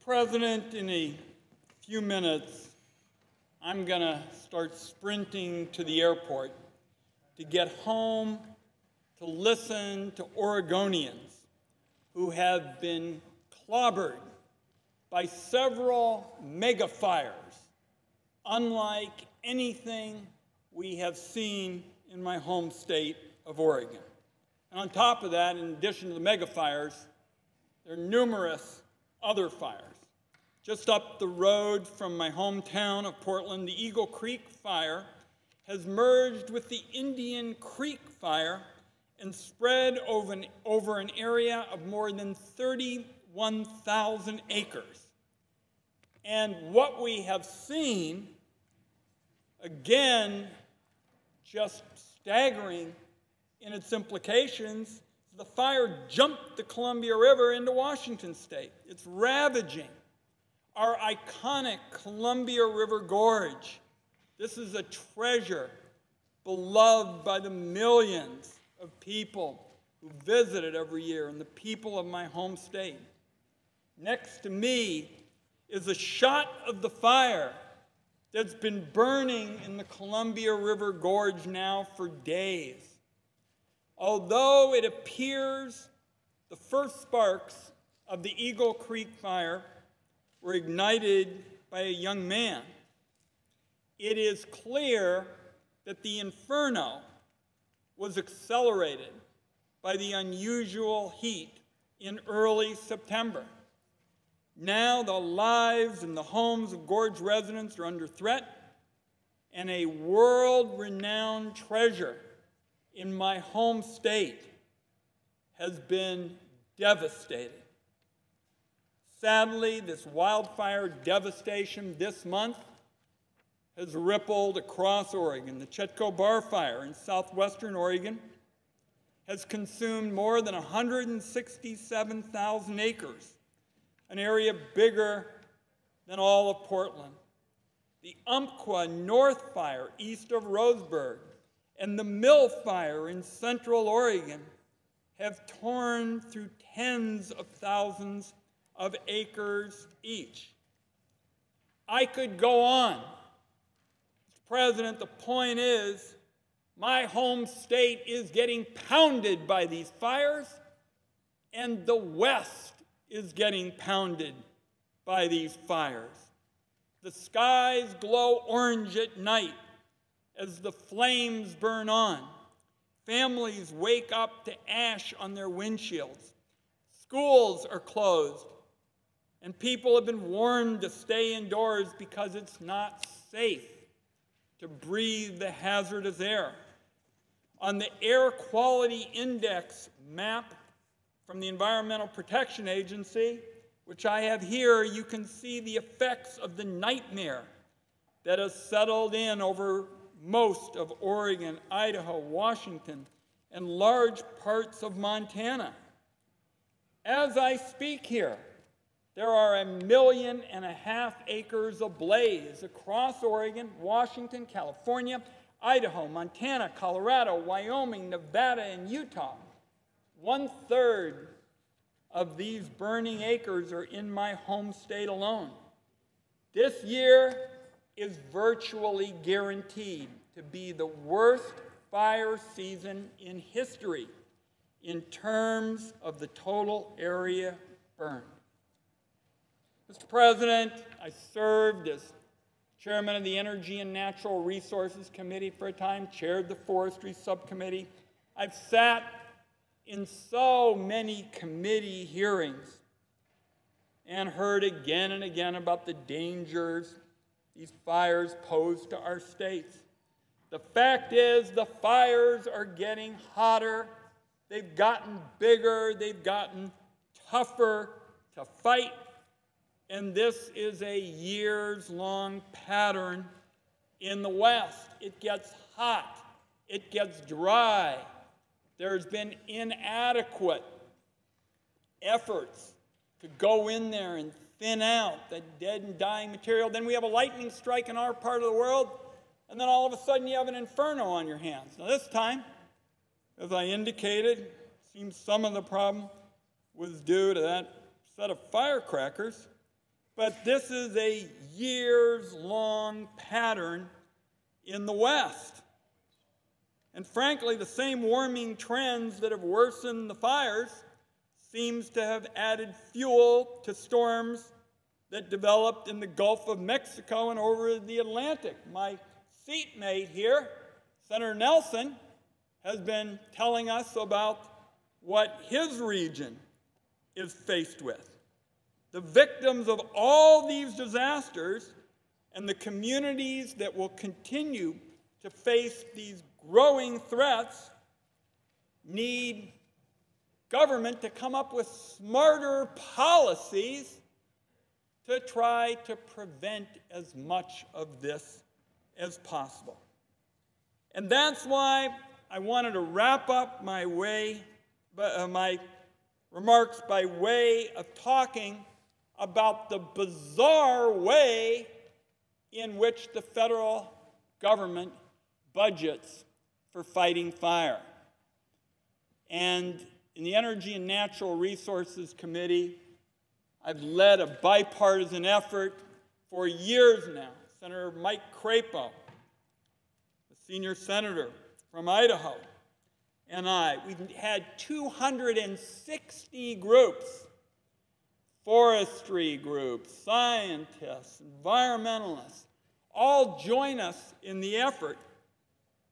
President, in a few minutes, I'm going to start sprinting to the airport to get home to listen to Oregonians who have been clobbered by several mega fires, unlike anything we have seen in my home state of Oregon. And on top of that, in addition to the mega fires, there are numerous other fires. Just up the road from my hometown of Portland, the Eagle Creek fire has merged with the Indian Creek fire and spread over an area of more than 31,000 acres. And what we have seen, again, just staggering in its implications, the fire jumped the Columbia River into Washington state. It's ravaging our iconic Columbia River Gorge. This is a treasure beloved by the millions of people who visit it every year and the people of my home state. Next to me is a shot of the fire that's been burning in the Columbia River Gorge now for days. Although it appears the first sparks of the Eagle Creek fire were ignited by a young man, it is clear that the inferno was accelerated by the unusual heat in early September. Now the lives and the homes of Gorge residents are under threat, and a world-renowned treasure in my home state has been devastated. Sadly, this wildfire devastation this month has rippled across Oregon. The Chetco Bar Fire in southwestern Oregon has consumed more than 167,000 acres, an area bigger than all of Portland. The Umpqua North Fire east of Roseburg and the Mill Fire in central Oregon have torn through tens of thousands of acres each. I could go on. Mr. President, the point is, my home state is getting pounded by these fires, and the West is getting pounded by these fires. The skies glow orange at night as the flames burn on. Families wake up to ash on their windshields. Schools are closed, and people have been warned to stay indoors because it's not safe to breathe the hazardous air. On the Air Quality Index map from the Environmental Protection Agency, which I have here, you can see the effects of the nightmare that has settled in over most of Oregon, Idaho, Washington, and large parts of Montana. As I speak here, there are 1.5 million acres ablaze across Oregon, Washington, California, Idaho, Montana, Colorado, Wyoming, Nevada, and Utah. 1/3 of these burning acres are in my home state alone. This year is virtually guaranteed to be the worst fire season in history in terms of the total area burned. Mr. President, I served as chairman of the Energy and Natural Resources Committee for a time, chaired the Forestry Subcommittee. I've sat in so many committee hearings and heard again and again about the dangers these fires pose to our states. The fact is, the fires are getting hotter, they've gotten bigger, they've gotten tougher to fight, and this is a years-long pattern in the West. It gets hot, it gets dry. There's been inadequate efforts to go in there and thin out the dead and dying material. Then we have a lightning strike in our part of the world, and then all of a sudden you have an inferno on your hands. Now this time, as I indicated, it seems some of the problem was due to that set of firecrackers. but this is a years-long pattern in the West. And frankly, the same warming trends that have worsened the fires seems to have added fuel to storms that developed in the Gulf of Mexico and over the Atlantic. My seatmate here, Senator Nelson, has been telling us about what his region is faced with. The victims of all these disasters and the communities that will continue to face these growing threats need government to come up with smarter policies to try to prevent as much of this as possible. And that's why I wanted to wrap up my remarks by way of talking about the bizarre way in which the federal government budgets for fighting fire. And in the Energy and Natural Resources Committee, I've led a bipartisan effort for years now. Senator Mike Crapo, a senior senator from Idaho, and we've had 260 groups, forestry groups, scientists, environmentalists, all join us in the effort,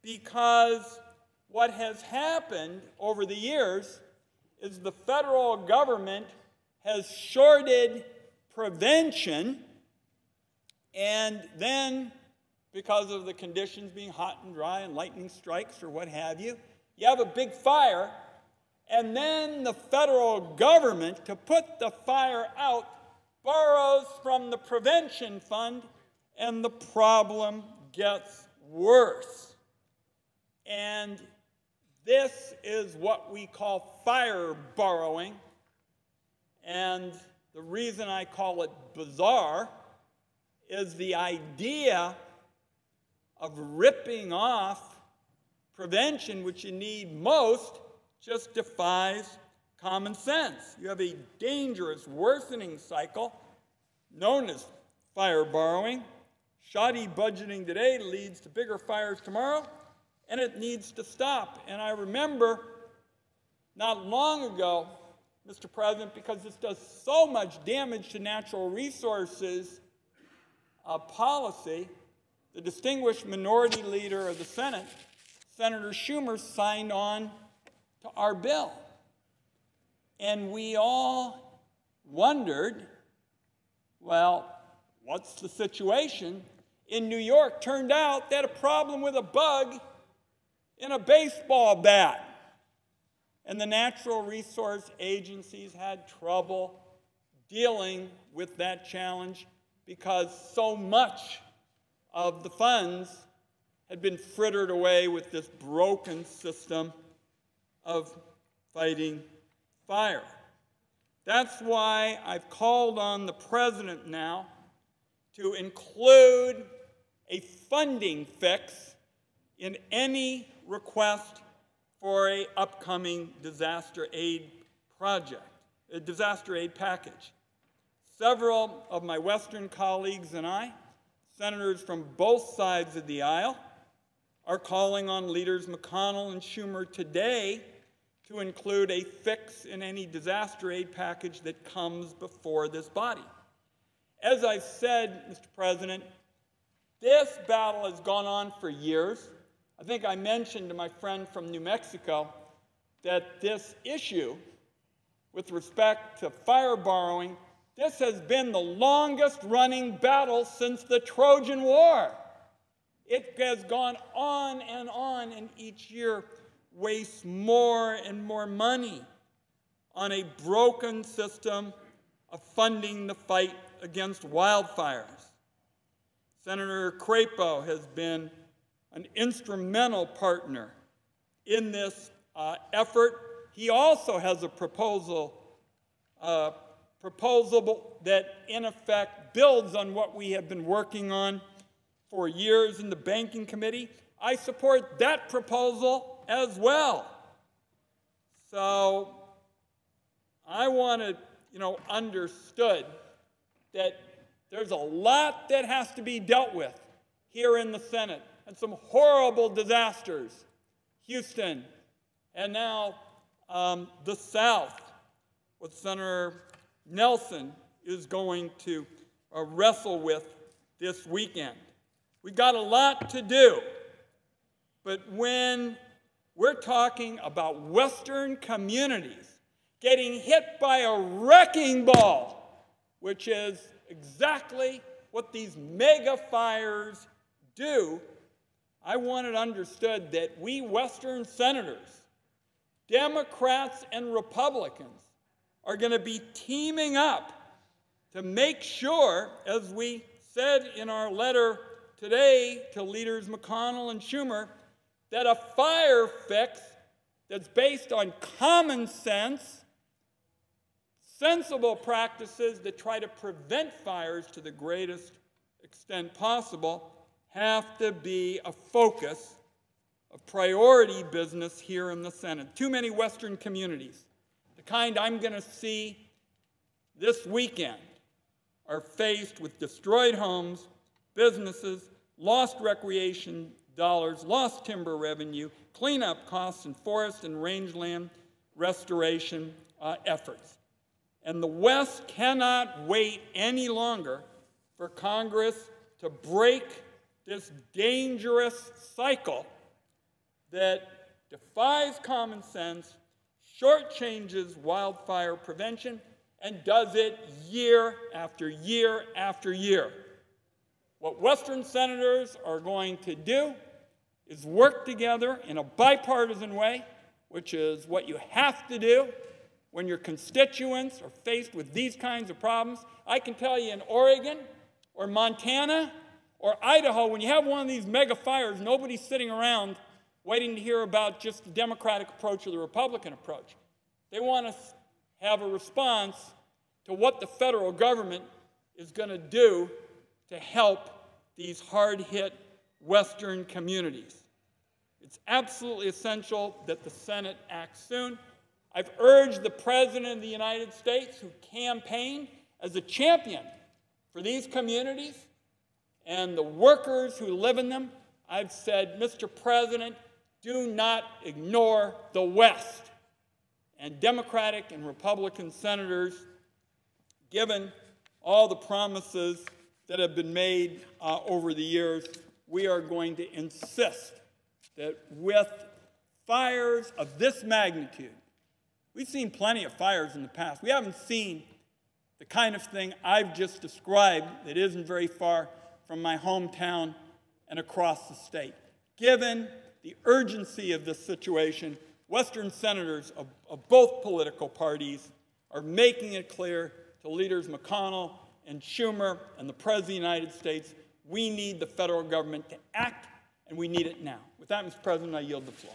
because what has happened over the years is the federal government has shorted prevention, and then, because of the conditions being hot and dry and lightning strikes or what have you, you have a big fire, and then the federal government, to put the fire out, borrows from the prevention fund, and the problem gets worse. And this is what we call fire borrowing. And the reason I call it bizarre is the idea of ripping off prevention, which you need most, just defies common sense. You have a dangerous worsening cycle known as fire borrowing. Shoddy budgeting today leads to bigger fires tomorrow, and it needs to stop. And I remember not long ago, Mr. President, because this does so much damage to natural resources policy, the distinguished minority leader of the Senate, Senator Schumer, signed on to our bill. And we all wondered, well, what's the situation? In New York, turned out they had a problem with a bug in a baseball bat. And the natural resource agencies had trouble dealing with that challenge because so much of the funds had been frittered away with this broken system of fighting fire. That's why I've called on the President now to include a funding fix in any request for an upcoming disaster aid project, a disaster aid package. Several of my Western colleagues and I, senators from both sides of the aisle, are calling on leaders McConnell and Schumer today to include a fix in any disaster aid package that comes before this body. As I said, Mr. President, this battle has gone on for years. I think I mentioned to my friend from New Mexico that this issue, with respect to fire borrowing, this has been the longest running battle since the Trojan War. It has gone on, and each year wastes more and more money on a broken system of funding the fight against wildfires. Senator Crapo has been an instrumental partner in this effort. He also has a proposal that, in effect, builds on what we have been working on for years in the Banking Committee. I support that proposal as well. So I wanted, understood that there's a lot that has to be dealt with here in the Senate, and some horrible disasters. Houston, and now the South, what Senator Nelson is going to wrestle with this weekend. We've got a lot to do, but when we're talking about Western communities getting hit by a wrecking ball, which is exactly what these mega fires do, I want it understood that we Western senators, Democrats and Republicans, are going to be teaming up to make sure, as we said in our letter today to leaders McConnell and Schumer, that a fire fix that's based on common sense, sensible practices that try to prevent fires to the greatest extent possible have to be a focus of priority business here in the Senate. Too many Western communities, the kind I'm going to see this weekend, are faced with destroyed homes, businesses, lost recreation dollars, lost timber revenue, cleanup costs, and forest and rangeland restoration efforts. And the West cannot wait any longer for Congress to break this dangerous cycle that defies common sense, shortchanges wildfire prevention, and does it year after year after year. What Western senators are going to do is work together in a bipartisan way, which is what you have to do when your constituents are faced with these kinds of problems. I can tell you in Oregon or Montana or Idaho, when you have one of these mega fires, nobody's sitting around waiting to hear about just the Democratic approach or the Republican approach. They want to have a response to what the federal government is going to do to help these hard-hit Western communities. It's absolutely essential that the Senate act soon. I've urged the President of the United States, who campaigned as a champion for these communities and the workers who live in them, I've said, Mr. President, do not ignore the West. And Democratic and Republican senators, given all the promises that have been made over the years, we are going to insist that with fires of this magnitude, we've seen plenty of fires in the past. We haven't seen the kind of thing I've just described that isn't very far from my hometown and across the state. Given the urgency of this situation, Western senators of both political parties are making it clear to leaders McConnell and Schumer and the President of the United States, we need the federal government to act, and we need it now. With that, Mr. President, I yield the floor.